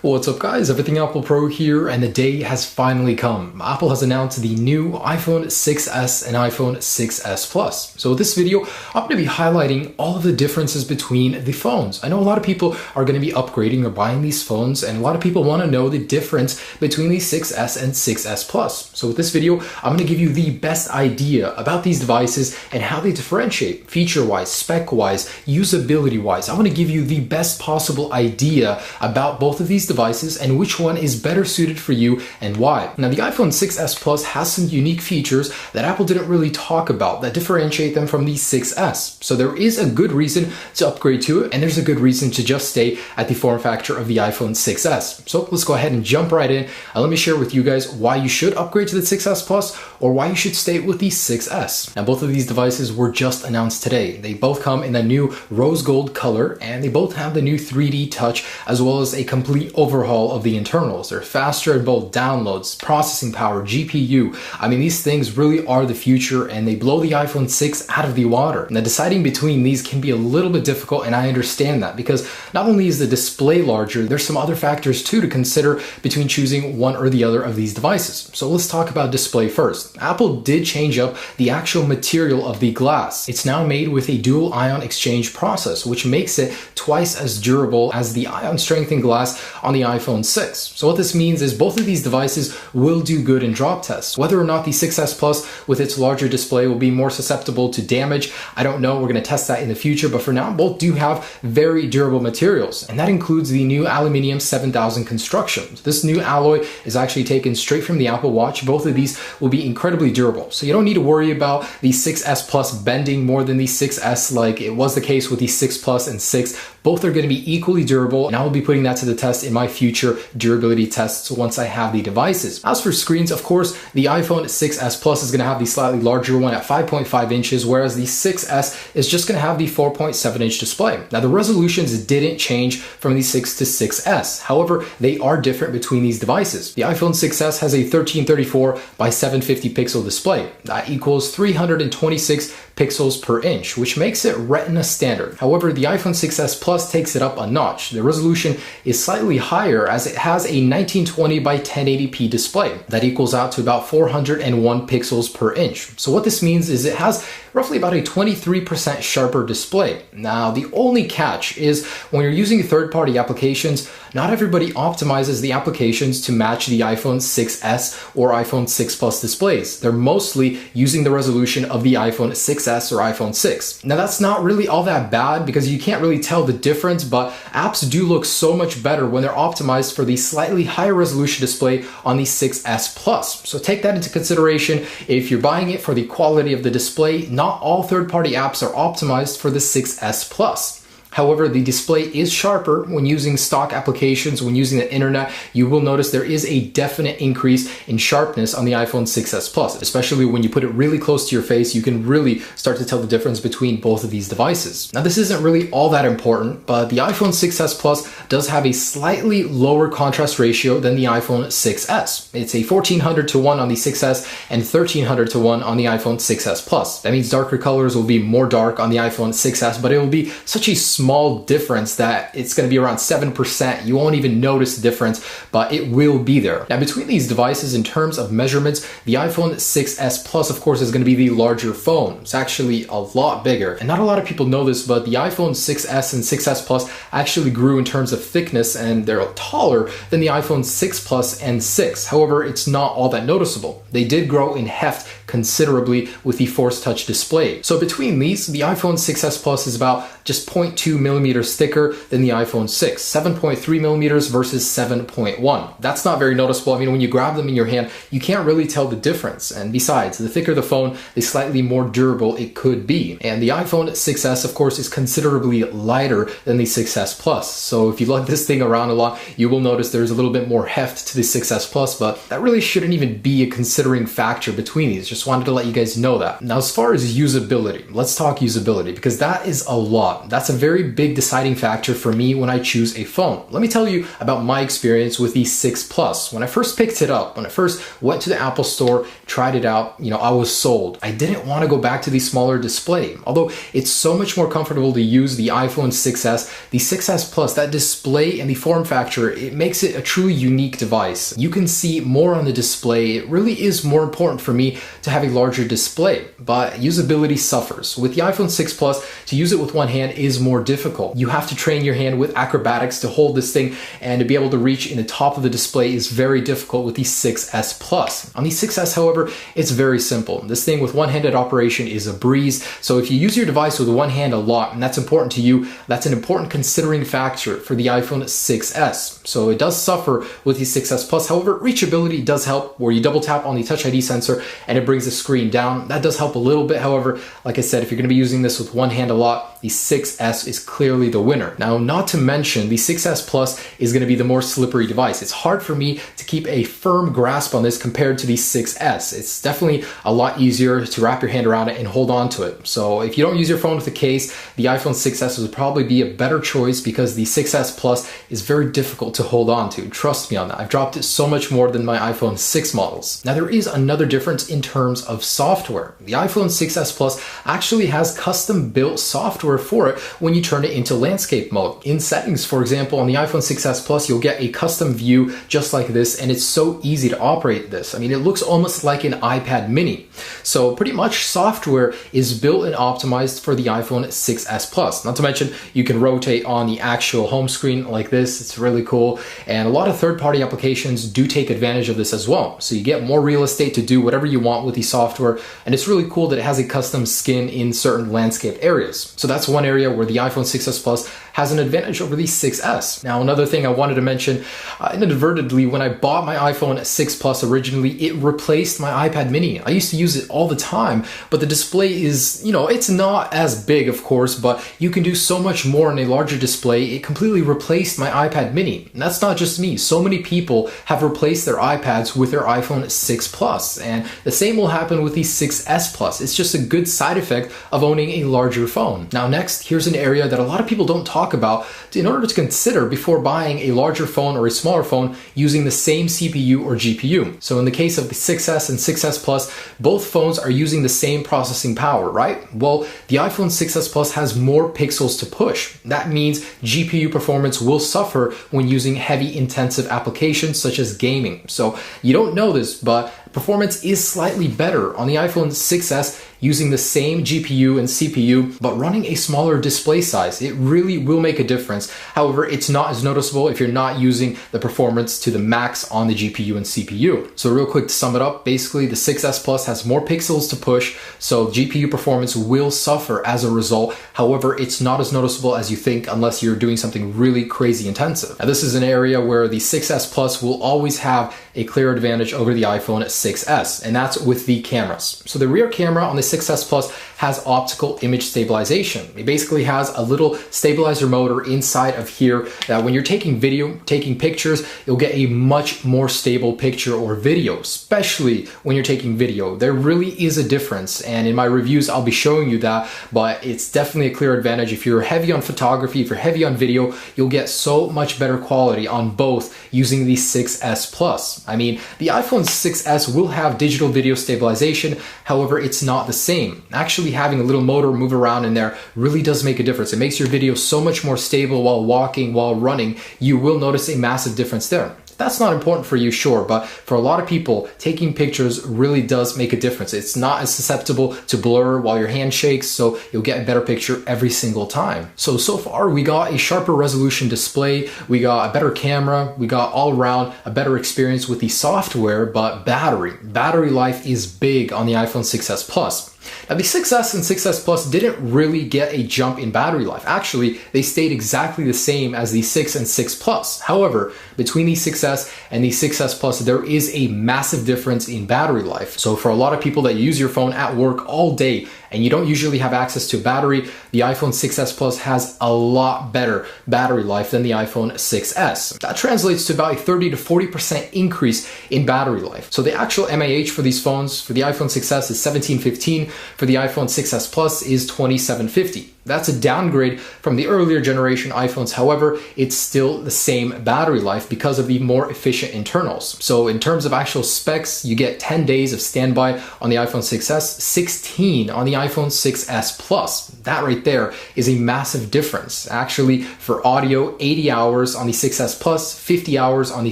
What's up guys, Everything Apple Pro here, and the day has finally come. Apple has announced the new iPhone 6s and iPhone 6s Plus. So with this video, I'm going to be highlighting all of the differences between the phones. I know a lot of people are going to be upgrading or buying these phones, and a lot of people want to know the difference between the 6s and 6s Plus. So with this video, I'm going to give you the best idea about these devices and how they differentiate feature-wise, spec-wise, usability-wise. I want to give you the best possible idea about both of these devices and which one is better suited for you and why. Now, the iPhone 6s Plus has some unique features that Apple didn't really talk about that differentiate them from the 6s. So there is a good reason to upgrade to it, and there's a good reason to just stay at the form factor of the iPhone 6s. So let's go ahead and jump right in, and let me share with you guys why you should upgrade to the 6s Plus or why you should stay with the 6s. Now, both of these devices were just announced today. They both come in a new rose gold color, and they both have the new 3D touch as well as a complete overhaul of the internals. They're faster in both downloads, processing power, GPU. I mean, these things really are the future, and they blow the iPhone 6 out of the water. Now, deciding between these can be a little bit difficult, and I understand that because not only is the display larger, there's some other factors too to consider between choosing one or the other of these devices. So let's talk about display first. Apple did change up the actual material of the glass. It's now made with a dual ion exchange process, which makes it twice as durable as the ion strengthened glass on the iPhone 6. So what this means is both of these devices will do good in drop tests. Whether or not the 6s Plus with its larger display will be more susceptible to damage, I don't know. We're going to test that in the future, but for now, both do have very durable materials, and that includes the new aluminium 7000 construction. This new alloy is actually taken straight from the Apple Watch. Both of these will be incredibly durable, so you don't need to worry about the 6s Plus bending more than the 6s like it was the case with the 6 Plus and 6. Both are going to be equally durable, and I will be putting that to the test in my future durability tests once I have the devices. As for screens, of course, the iPhone 6s Plus is going to have the slightly larger one at 5.5 inches, whereas the 6s is just going to have the 4.7 inch display. Now, the resolutions didn't change from the 6 to 6s. However, they are different between these devices. The iPhone 6s has a 1334 by 750 pixel display. That equals 326 pixels per inch, which makes it Retina standard. However, the iPhone 6s Plus takes it up a notch. The resolution is slightly higher as it has a 1920 by 1080p display. That equals out to about 401 pixels per inch. So what this means is it has roughly about a 23% sharper display. Now, the only catch is when you're using third-party applications, not everybody optimizes the applications to match the iPhone 6s or iPhone 6 Plus displays. They're mostly using the resolution of the iPhone 6s or iPhone 6. Now, that's not really all that bad because you can't really tell the difference, but apps do look so much better when they're optimized for the slightly higher resolution display on the 6s Plus. So take that into consideration if you're buying it for the quality of the display. Not all third-party apps are optimized for the 6s Plus. However, the display is sharper when using stock applications. When using the internet, you will notice there is a definite increase in sharpness on the iPhone 6s Plus, especially when you put it really close to your face. You can really start to tell the difference between both of these devices. Now, this isn't really all that important, but the iPhone 6s Plus does have a slightly lower contrast ratio than the iPhone 6s. It's a 1400 to 1 on the 6s and 1300 to 1 on the iPhone 6s Plus. That means darker colors will be more dark on the iPhone 6s, but it will be such a small difference that it's going to be around 7%. You won't even notice the difference, but it will be there. Now, between these devices, in terms of measurements, the iPhone 6s Plus, of course, is going to be the larger phone. It's actually a lot bigger. And not a lot of people know this, but the iPhone 6s and 6s Plus actually grew in terms of thickness, and they're taller than the iPhone 6 Plus and 6. However, it's not all that noticeable. They did grow in heft considerably with the Force Touch display. So between these, the iPhone 6s Plus is about just 0.2 millimeters thicker than the iPhone 6, 7.3 millimeters versus 7.1. That's not very noticeable. I mean, when you grab them in your hand, you can't really tell the difference. And besides, the thicker the phone, the slightly more durable it could be. And the iPhone 6s, of course, is considerably lighter than the 6s Plus. So if you lug this thing around a lot, you will notice there's a little bit more heft to the 6s Plus, but that really shouldn't even be a considering factor between these. Just wanted to let you guys know that. Now, as far as usability, let's talk usability because that is a lot. lot. That's a very big deciding factor for me when I choose a phone. Let me tell you about my experience with the 6 Plus. When I first picked it up, when I first went to the Apple store, tried it out, I was sold. I didn't want to go back to the smaller display. Although it's so much more comfortable to use the iPhone 6s, the 6s Plus, that display and the form factor, it makes it a truly unique device. You can see more on the display. It really is more important for me to have a larger display, but usability suffers. With the iPhone 6 Plus, to use it with one hand is more difficult. You have to train your hand with acrobatics to hold this thing, and to be able to reach in the top of the display is very difficult with the 6s Plus. On the 6s, however, it's very simple. This thing with one-handed operation is a breeze. So if you use your device with one hand a lot, and that's important to you, that's an important considering factor for the iPhone 6s. So it does suffer with the 6s Plus. However, reachability does help, where you double tap on the Touch ID sensor and it brings the screen down. That does help a little bit. However, like I said, if you're going to be using this with one hand a lot, the 6s is clearly the winner. Now, not to mention, the 6s Plus is going to be the more slippery device. It's hard for me to keep a firm grasp on this compared to the 6s. It's definitely a lot easier to wrap your hand around it and hold on to it. So if you don't use your phone with a case, the iPhone 6s would probably be a better choice, because the 6s Plus is very difficult to hold on to. Trust me on that. I've dropped it so much more than my iPhone 6 models. Now, there is another difference in terms of software. The iPhone 6s Plus actually has custom built software for it when you turn it into landscape mode. In settings, for example, on the iPhone 6s Plus, you'll get a custom view just like this, and it's so easy to operate this. I mean, it looks almost like an iPad mini. So pretty much software is built and optimized for the iPhone 6s Plus. Not to mention, you can rotate on the actual home screen like this. It's really cool. And a lot of third-party applications do take advantage of this as well. So you get more real estate to do whatever you want with the software. And it's really cool that it has a custom skin in certain landscape areas. So that's one area where the iPhone 6s Plus has an advantage over the 6s. Now, another thing I wanted to mention, inadvertently, when I bought my iPhone 6 Plus originally, it replaced my iPad mini. I used to use it all the time, but the display is, it's not as big, of course, but you can do so much more in a larger display. It completely replaced my iPad mini. And that's not just me. So many people have replaced their iPads with their iPhone 6 Plus, and the same will happen with the 6s Plus. It's just a good side effect of owning a larger phone. Now, next, here's an area that a lot of people don't talk about in order to consider before buying a larger phone or a smaller phone using the same CPU or GPU. So in the case of the 6s and 6s Plus, both phones are using the same processing power, right? Well, the iPhone 6s Plus has more pixels to push. That means GPU performance will suffer when using heavy intensive applications such as gaming. So you don't know this, but performance is slightly better on the iPhone 6s using the same GPU and CPU, but running a smaller display size. It really will make a difference. However, it's not as noticeable if you're not using the performance to the max on the GPU and CPU. So real quick to sum it up, basically the 6s Plus has more pixels to push, so GPU performance will suffer as a result. However, it's not as noticeable as you think unless you're doing something really crazy intensive. Now, this is an area where the 6s Plus will always have a clear advantage over the iPhone 6s, and that's with the cameras. So the rear camera on the 6s Plus has optical image stabilization. It basically has a little stabilizer motor inside of here that when you're taking video, taking pictures, you'll get a much more stable picture or video, especially when you're taking video. There really is a difference, and in my reviews, I'll be showing you that, but it's definitely a clear advantage. If you're heavy on photography, if you're heavy on video, you'll get so much better quality on both using the 6s Plus. I mean, the iPhone 6s will have digital video stabilization, however, it's not the same. Actually having a little motor move around in there really does make a difference. It makes your video so much more stable while walking, while running. You will notice a massive difference there. That's not important for you, sure, but for a lot of people, taking pictures really does make a difference. It's not as susceptible to blur while your hand shakes, so you'll get a better picture every single time. So far we got a sharper resolution display, we got a better camera, we got all around a better experience with the software, but battery life is big on the iPhone 6s Plus. Now, the 6s and 6s Plus didn't really get a jump in battery life. Actually, they stayed exactly the same as the 6 and 6 Plus. However, between the 6s and the 6s Plus, there is a massive difference in battery life. So for a lot of people that use your phone at work all day and you don't usually have access to a battery, the iPhone 6s Plus has a lot better battery life than the iPhone 6s. That translates to about a 30 to 40% increase in battery life. So the actual mAh for these phones, for the iPhone 6s is 1715, for the iPhone 6s Plus is 2750. That's a downgrade from the earlier generation iPhones. However, it's still the same battery life because of the more efficient internals. So in terms of actual specs, you get 10 days of standby on the iPhone 6s, 16 on the iPhone 6s Plus. That right there is a massive difference. Actually, for audio, 80 hours on the 6s Plus, 50 hours on the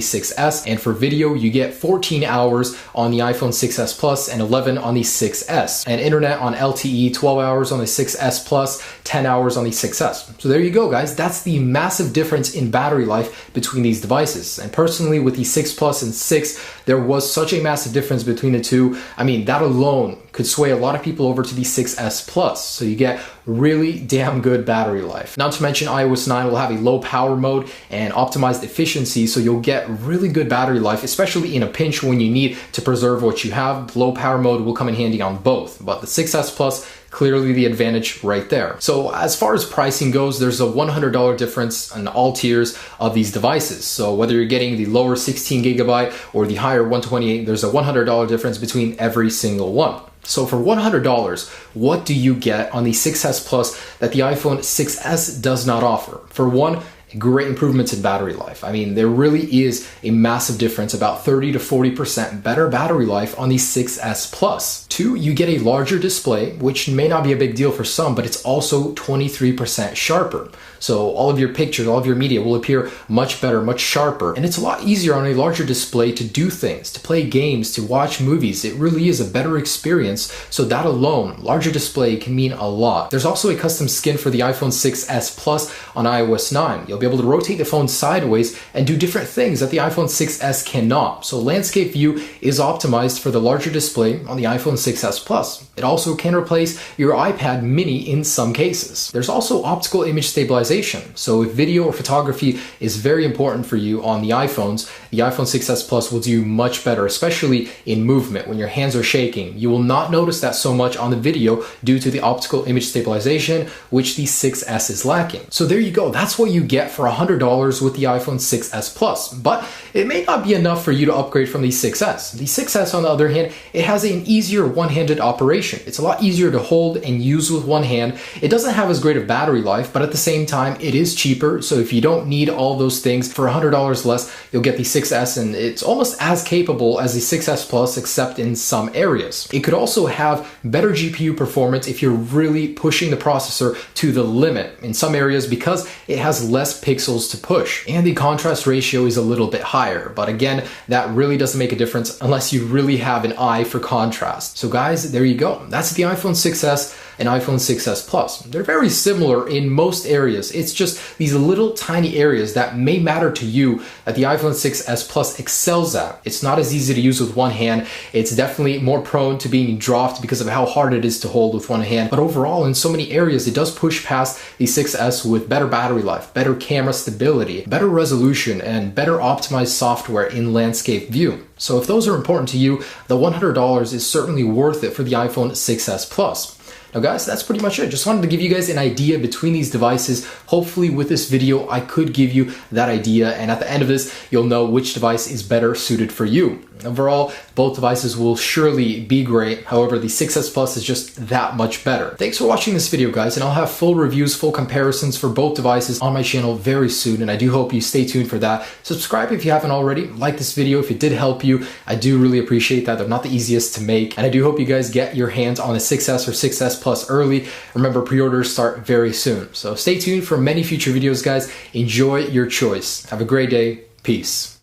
6s, and for video, you get 14 hours on the iPhone 6s Plus and 11 on the 6s. And internet on LTE, 12 hours on the 6s Plus, 10 hours on the 6s. So there you go, guys. That's the massive difference in battery life between these devices. And personally, with the 6 Plus and 6, there was such a massive difference between the two. I mean, that alone could sway a lot of people over to the 6s Plus. So you get really damn good battery life. Not to mention iOS 9 will have a low power mode and optimized efficiency, so you'll get really good battery life, especially in a pinch when you need to preserve what you have. Low power mode will come in handy on both, but the 6s Plus, clearly the advantage right there. So as far as pricing goes, there's a $100 difference in all tiers of these devices. So whether you're getting the lower 16 gigabyte or the higher 128, there's a $100 difference between every single one. So for $100, what do you get on the 6s Plus that the iPhone 6s does not offer? For one, great improvements in battery life. I mean, there really is a massive difference, about 30 to 40% better battery life on the 6s Plus. Two, you get a larger display, which may not be a big deal for some, but it's also 23% sharper. So all of your pictures, all of your media will appear much better, much sharper. And it's a lot easier on a larger display to do things, to play games, to watch movies. It really is a better experience. So that alone, larger display can mean a lot. There's also a custom skin for the iPhone 6s Plus on iOS 9. You'll be able to rotate the phone sideways and do different things that the iPhone 6s cannot. So landscape view is optimized for the larger display on the iPhone 6s Plus. It also can replace your iPad mini in some cases. There's also optical image stabilization. So if video or photography is very important for you on the iPhones, the iPhone 6s Plus will do much better, especially in movement when your hands are shaking. You will not notice that so much on the video due to the optical image stabilization, which the 6s is lacking. So there you go. That's what you get for $100 with the iPhone 6s Plus. But it may not be enough for you to upgrade from the 6s. The 6s, on the other hand, it has an easier one-handed operation. It's a lot easier to hold and use with one hand. It doesn't have as great of battery life, but at the same time, it is cheaper. So if you don't need all those things, for $100 less, you'll get the 6s, and it's almost as capable as the 6s Plus, except in some areas. It could also have better GPU performance if you're really pushing the processor to the limit in some areas because it has less pixels to push. And the contrast ratio is a little bit higher. But again, that really doesn't make a difference unless you really have an eye for contrast. So guys, there you go. That's the iPhone 6s and iPhone 6s Plus. They're very similar in most areas. It's just these little tiny areas that may matter to you that the iPhone 6s Plus excels at. It's not as easy to use with one hand. It's definitely more prone to being dropped because of how hard it is to hold with one hand. But overall, in so many areas, it does push past the 6s with better battery life, better camera stability, better resolution, and better optimized software in landscape view. So if those are important to you, the $100 is certainly worth it for the iPhone 6s Plus. Now guys, that's pretty much it. Just wanted to give you guys an idea between these devices. Hopefully with this video, I could give you that idea. And at the end of this, you'll know which device is better suited for you. Overall, both devices will surely be great. However, the 6s Plus is just that much better. Thanks for watching this video, guys, and I'll have full reviews, full comparisons for both devices on my channel very soon, and I do hope you stay tuned for that. Subscribe if you haven't already. Like this video if it did help you. I do really appreciate that. They're not the easiest to make, and I do hope you guys get your hands on the 6s or 6s Plus early. Remember, pre-orders start very soon. So stay tuned for many future videos, guys. Enjoy your choice. Have a great day. Peace.